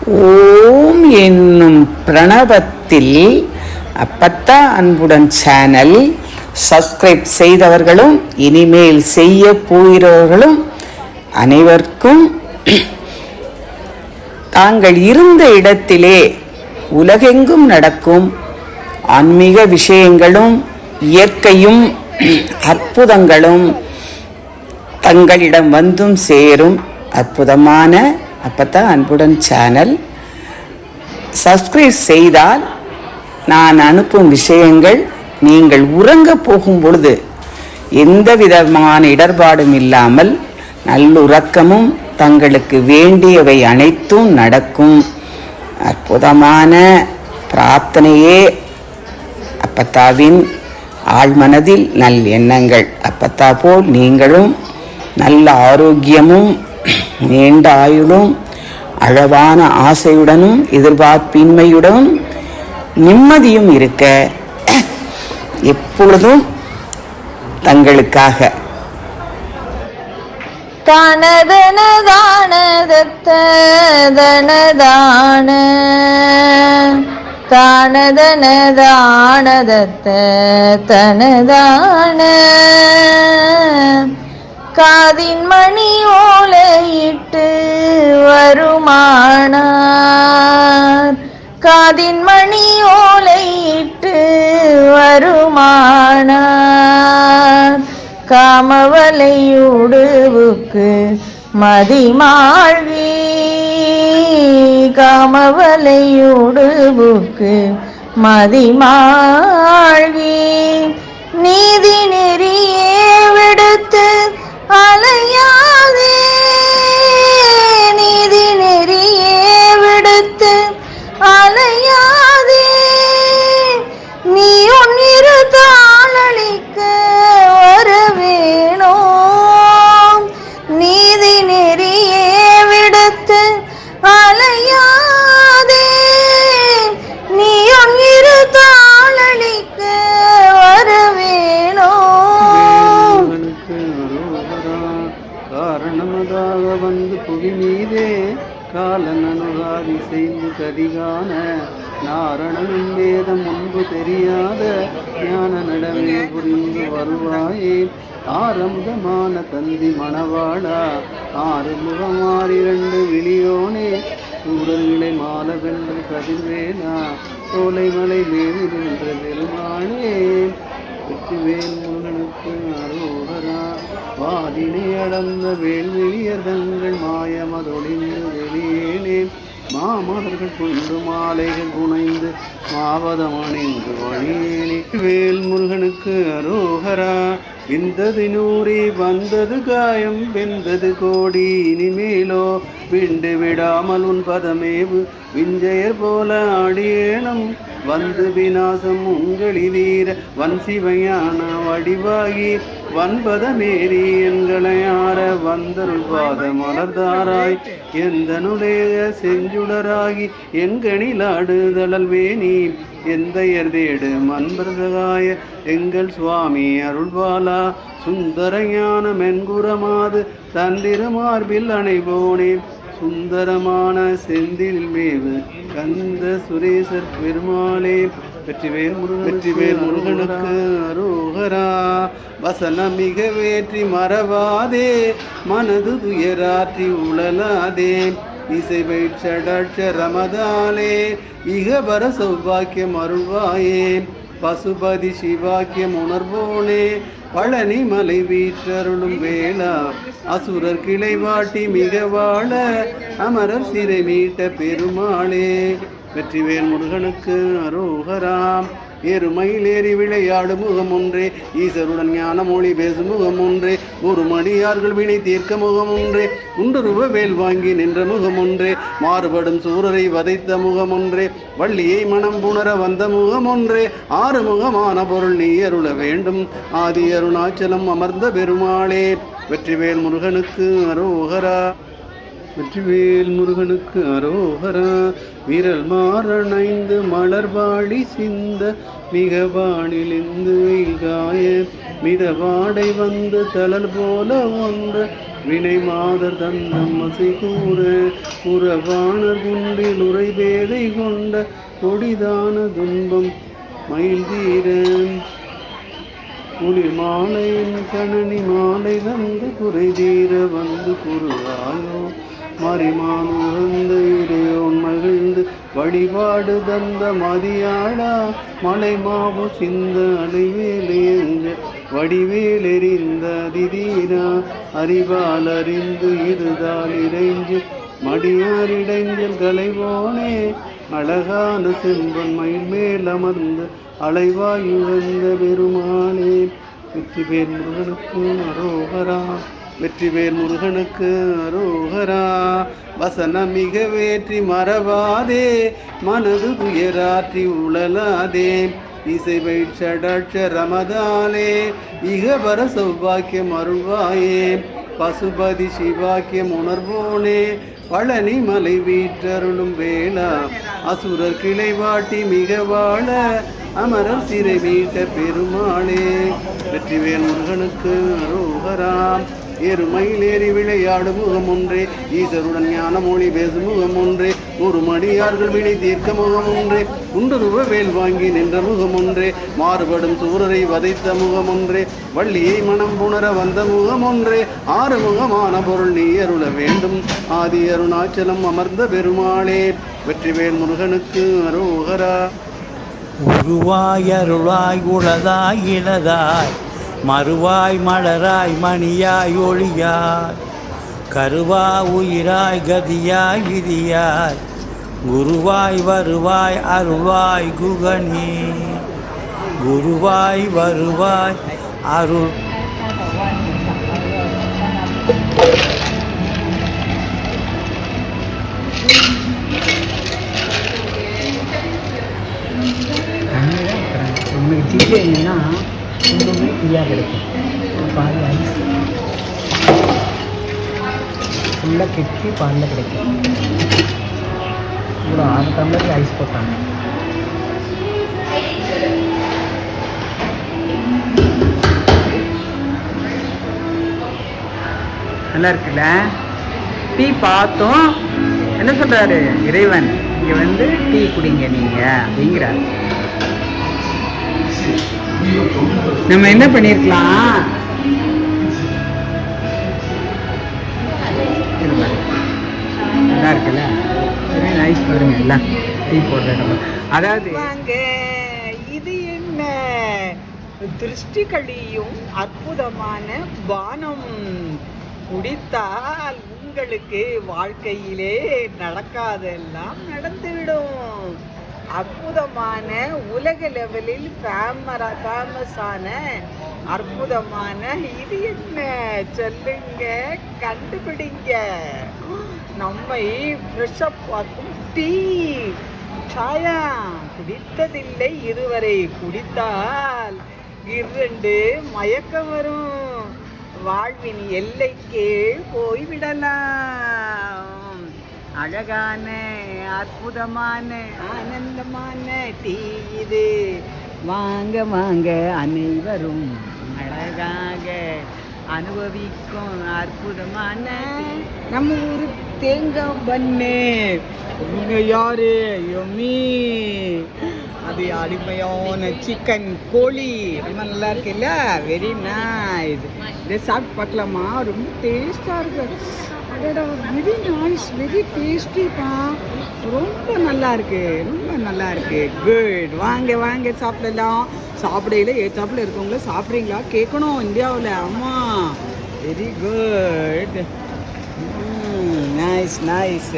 ஓம் என்னும் பிரணவத்தில் அப்பத்தா அன்புடன் சேனல் சப்ஸ்கிரைப் செய்தவர்களும் இனிமேல் செய்ய போகிறவர்களும் அனைவருக்கும் தாங்கள் இருந்த இடத்திலே உலகெங்கும் நடக்கும் ஆன்மீக விஷயங்களும் இயற்கையும் அற்புதங்களும் தங்களிடம் வந்தும் சேரும் அற்புதமான அப்பத்தா அன்புடன் சேனல் சப்ஸ்கிரைப் செய்தால் நான் அனுப்பும் விஷயங்கள் நீங்கள் உறங்க போகும் பொழுது எந்த விதமான இடர்பாடும் இல்லாமல் நல்லுறக்கமும் தங்களுக்கு வேண்டியவை அனைத்தும் நடக்கும். அற்புதமான பிரார்த்தனையே அப்பத்தாவின் ஆழ்மனதில் நல் எண்ணங்கள். அப்பத்தா போல் நீங்களும் நல்ல ஆரோக்கியமும் நீண்ட ஆயுளும் அளவான ஆசையுடனும் எதிர்பார்ப்பின்மையுடனும் நிம்மதியும் இருக்க எப்பொழுதும் தங்களுக்காக தனதன தானதத்த தனதான தானதன தானதத்த தனதான காதின் மணி ஓலையிட்டு வருமானார் காதின் மணி ஓலையிட்டு வருமானார் காமவலையுடுவுக்கு மதிமாழ்வி காமவலையுடுவுக்கு மதிமாழ்வி நீதி நெறியே விடுத்து அலையாதே நீதி நெறியே விடுத்து அலையாதே நீ ஒன்னிரு தாளளிக்க வரவேணும் நீதி நெறியே விடுத்து அலையாதே நீ ஒன்னிரு தாளளிக்க வரவேணும் காரணமதாக வந்து புவி மீதே காலனனுகாதி செய்து கதிகான நாரணனும் வேதம் முன்பு தெரியாத ஞான நடமே புரிந்து வருவாயே ஆரம்பமான தந்தி மணவாடா ஆறுமுகமாறிரண்டு விழியோனே சூரன்களை மால வென்று கதிர்வேலா சோலைமலை மேலிருந்த பெருமாளே வெற்றிவேல் முருகனுக்கு அரோகரா வாதினை அடர்ந்த வேல்வெளியர் தங்கள் மாயமதொழிந்து வெளியேனே மாமலர்கள் கொண்டு மாலைகள் புனைந்து மாவதமணிந்து வழியேனே வேல் முருகனுக்கு அரோகரா விந்தது நூறி வந்தது காயம் வெந்தது கோடி இனிமேலோ விண்டு விடாமல் உன் பதமேவு விஞ்சையர் போல ஆடியேனும் வந்து விநாசம் உங்களிலீர வன் சிவையான வடிவாகி வன்பதமேறி எங்களையார வந்தருள் பாத மலர்தாராய் எந்தனுடைய செஞ்சுடராகி எங்கனிலாடுதழல் வேணி எந்தையர் தேடு மன்பர்காய எங்கள் சுவாமி அருள்பாலா சுந்தர ஞான மென்குரமாது தந்திருமார்பில் அணைவோனே சுந்தரமான செந்தில் மேவு கந்த சுரேசர் பெருமாளே வெற்றிவேல் முருகனுக்கு அரோகரா வசனம் மிக வேற்றி மறவாதே மனது துயராற்றி உழலாதே இசைவை ஷடாட்சரமதாலே இகபர சௌபாக்கியம் அருள்வாயே பசுபதி சிவாக்கியம் உணர்வோனே பழனி மலை வீற்றருளும் வேளா அசுரர் கிளை வாட்டி மிக வாழ அமரர் சிறை மீட்ட பெருமாளே வெற்றிவேல் முருகனுக்கு அரோகராம் எருமையில் ஏறி விளையாடும் முகம் ஒன்றே ஈசருடன் ஞான மொழி பேசும் முகம் ஒன்றே ஒரு மடியார்கள் வினை தீர்க்க முகம் ஒன்றே குண்டுருவ வேல் வாங்கி நின்ற முகம் ஒன்றே மாறுபடும் சூரரை வதைத்த முகம் ஒன்றே வள்ளியை மனம் புணர வந்த முகம் ஒன்றே ஆறு முகமான பொருள் நீ அருள வேண்டும் ஆதி அருணாச்சலம் அமர்ந்த பெருமாளே வெற்றிவேல் முருகனுக்கு அரோகரா வெற்றிவேல் முருகனுக்கு அரோகரா விரல் மாறணைந்து மலர்வாடி சிந்த மிக வானிலிந்து வெயில் காய மித வாடை வந்து தளல் போல ஒன்று வினை மாதர் தந்தம் அசை கூற உறவாணர் குன்றில் உரை பேதை கொண்ட கொடிதான துன்பம் மயில் தீர குளிர் மாலையின் கணனி மாலை வந்து குறை தீர வந்து குருவாயோ மறிமான் உகந்த இறையோன் மகிழ்ந்து வழிபாடு தந்த மதியாளா மலை மாவு சிந்த அலைவேலேங்க வடிவேலெறிந்த அதிதீரா அறிவால் அறிந்து இருதால் இறைஞ்சு மடியாரிடைஞ்சல் கலைவோனே அழகான செம்பன் மயில் மேல் அமர்ந்து அலைவாயுகந்த பெருமானே வெற்றிவேல் முருகனுக்கு அரோகரா வெற்றிவேல் முருகனுக்கு அரோகரா வசனம் மிக வேற்றி மறவாதே மனது துயராற்றி உழலாதே இசைவை ஷடாட்சரமதாலே இகபர சௌபாக்கியம் அருள்வாயே பசுபதி சிவாக்கியம் உணர்வோனே பழனி மலை வீற்றருளும் வேளா அசுரர் கிளை வாட்டி மிக வாழ அமரர் சிறை மீட்ட பெருமாளே வெற்றிவேல் முருகனுக்கு அரோகராம் எருமையில் ஏறி விளையாடும் முகம் ஒன்றே ஈசருடன் ஞான மொழி பேசும் முகம் ஒன்றே ஒரு மடியார்கள் வினை தீர்க்க முகம் ஒன்றே குண்டுருவ வேல் வாங்கி நின்ற முகம் ஒன்றே மாறுபடும் சூரரை வதைத்த முகம் ஒன்றே வள்ளியை மனம் புணர வந்த முகம் ஒன்றே ஆறு முகமான பொருள் நீ அருள வேண்டும் ஆதி அருணாச்சலம் அமர்ந்த பெருமாளே வெற்றிவேல் முருகனுக்கு அரோகரா உருவாய் அருளாய் உளதாய் இளதாய் மறுவாய் மலராய் மணியாய் ஒளியாய் கருவா உயிராய் கதியாய் விதியாய் குருவாய் வருவாய் அருள்வாய் குகனி குருவாய் வருவாய் அருள் உங்களுக்கு ஜிபே என்னன்னா இன்னுமே ஃப்ரீயாக கிடைக்கும் பால் ஐஸ் ஃபுல்லாக கெட்டி பாலில் கிடைக்கும் இவ்வளோ 6 டம்ளருக்கு ஐஸ் போட்டாங்க நல்லா இருக்குல்ல டீ பார்த்தோம் என்ன சொல்கிறாரு இறைவன் இங்கே வந்து டீ குடிங்க நீங்கள் அப்படிங்கிறார் நம்ம என்ன பண்ணிருக்கலாம் நல்லா இருக்குல்ல நைஸ் பாருங்க எல்லாம் டீ போடுற அதாவது இது என்ன திருஷ்டிகளியும் அற்புதமான பானம் குடித்தால் உங்களுக்கு வாழ்க்கையிலே நடக்காதெல்லாம் நடந்துவிடும். அற்புதமான உலக லெவலில் ஃபேமஸான அற்புதமான இது என்ன சொல்லுங்க, கண்டுபிடிங்க. நம்மை ஃப்ரெஷ்அப் பார்க்கும் டீ சாயா குடித்ததில்லை இதுவரை. குடித்தால் 2 மயக்கம் வரும். வாழ்வின் எல்லைக்கே போய்விடலாம். அழகான அற்புதமான ஆனந்தமான டீ இது. வாங்க வாங்க அனைவரும் அழகாக அனுபவிக்கும் அற்புதமான நம்ம ஊர் தேங்காய் பண்ணு. இவங்க யாரு? யம்மி. அது அருமையான சிக்கன் கோழி ரொம்ப நல்லா இருக்குல்ல, வெரி நைஸ். இதை சாப்பிட்டு பார்க்கலாமா? ரொம்ப டேஸ்டாக இருக்கு. அடடா, வெரி நைஸ், வெரி டேஸ்டிப்பா. ரொம்ப நல்லா இருக்கு, ரொம்ப நல்லா இருக்கு. குட். வாங்க வாங்க சாப்பிடலாம். சாப்பிடையில ஏற்றாப்புல இருக்கவங்கள சாப்பிட்றீங்களா கேட்கணும் இந்தியாவில். ஆமாம், வெரி குட். Nice nice.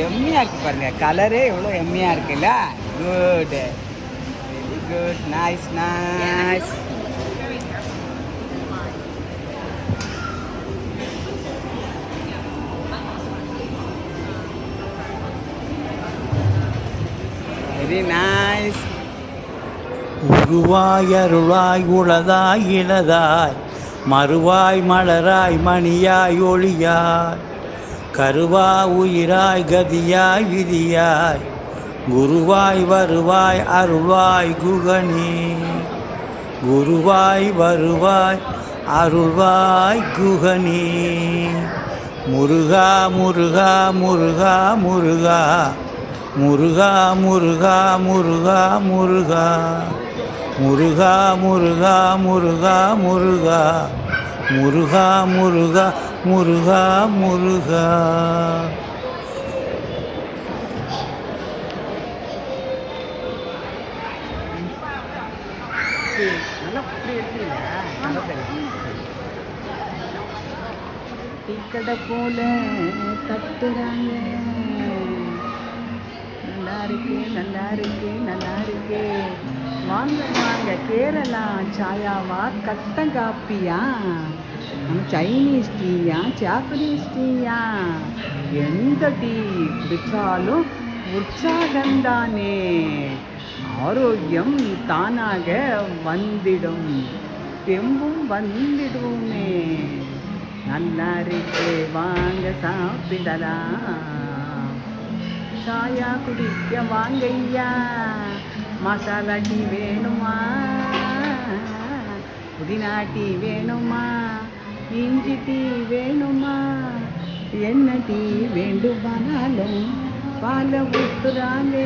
எம்மியாக இருக்கு பாருங்க, கலரே எவ்வளோ எம்மியாக இருக்குல்ல. Good, very good. Nice nice. Very nice. உருவாய் அருளாய் உளதாய் இளதாய் மறுவாய் மலராய் மணியாய் ஒளியாய் கருவா உயிராய் கதியாய் விதியாய் குருவாய் வருவாய் அருள்வாய் குகனி குருவாய் வருவாய் அருள்வாய் குகனே. முருகா முருகா முருகா முருகா முருகா முருகா முருகா முருகா முருகா முருகா முருகா முருகா முருகா முருகா முருகா முருகா. டீக்கடை போல தட்டுறாங்க. நல்லா இருக்கு நல்லா இருக்கு நல்லா இருக்கு. வாங்க வாங்க கேரளா சாயாவா கட்டன் காப்பியா சைனீஸ் டீயா ஜாப்பனீஸ் டீயா எந்த டீ குடித்தாலும் உற்சாகந்தானே. ஆரோக்கியம் தானாக வந்திடும் தெம்பும் வந்திடுமே. நல்லா இருக்கு வாங்க சாப்பிடலாம். சாயா குடிக்க வாங்கய்யா. மசாலா டீ வேணுமா புதினா டீ வேணுமா இஞ்சி டீ வேணுமா என்ன டீ வேண்டுமானாலும் பாலை ஊற்றுறாங்க.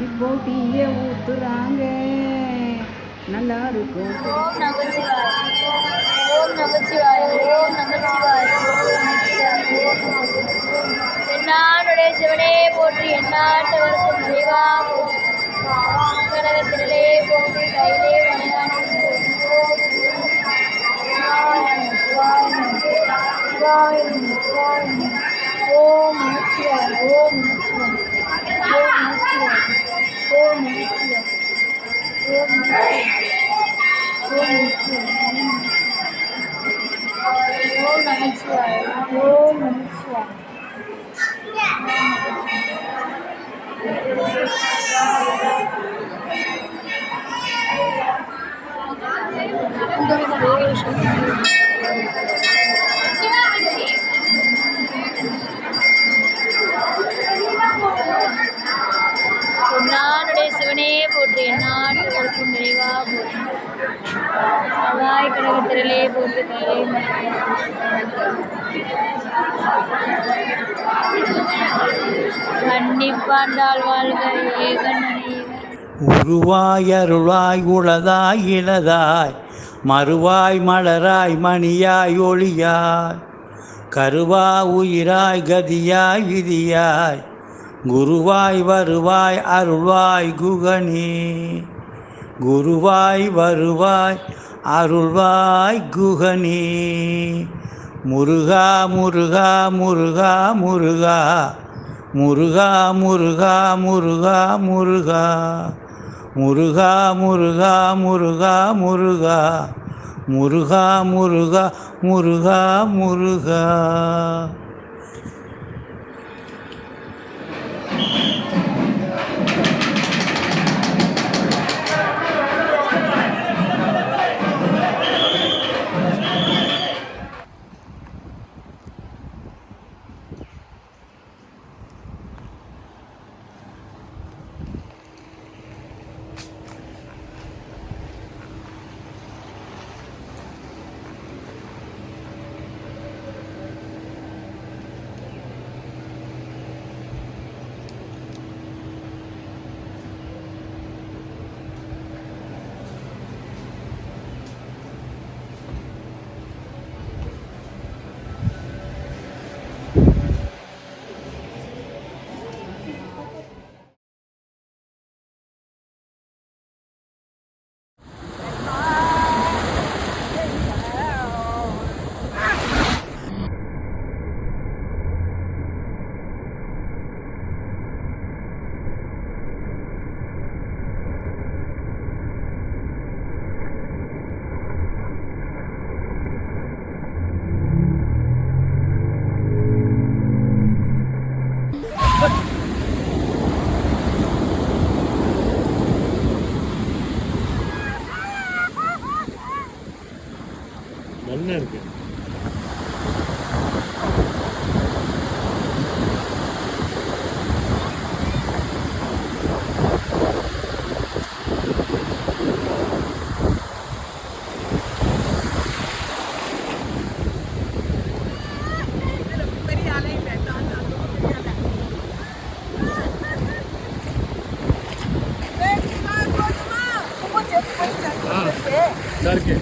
இப்போ டீயை ஊற்றுறாங்க. நல்லா இருக்கும். ஓம் நமச்சிவாய ஓம் நமச்சிவாய ஓம் நமச்சிவாய என்னாடுடைய சிவனே போற்றி எந்நாட்டவருக்கும் இறைவா போற்றி கனகத்திலே போற்றி கையிலே வளையாடி ஓம் நமச்சிவாய ஓம் நமச்சிவாய ஓம் நமச்சிவாய ஓம் நமச்சிவாய ஓம் நமச்சிவாய ஓம் நமச்சிவாய. என்னாடுடைய சிவனே போற்றி எந்நாட்டவருக்கும் இறைவா போற்றி அதாய் கனகத்திரளே போற்றி கையிலே கண்டிப்பாண்டால் வாழ்க ஏகன் உருவாய் அருளாய் உளதாய் இளதாய் மறுவாய் மலராய் மணியாய் ஒளியாய் கருவா உயிராய் கதியாய் விதியாய் குருவாய் வருவாய் அருள்வாய் குகனே. குருவாய் வருவாய் அருள்வாய் குகனே. முருகா முருகா முருகா முருகா முருகா முருகா முருகா முருகா முருகா முருகா முருகா முருகா முருகா முருகா முருகா முருகா. நல்லா இருக்கு. இருக்கு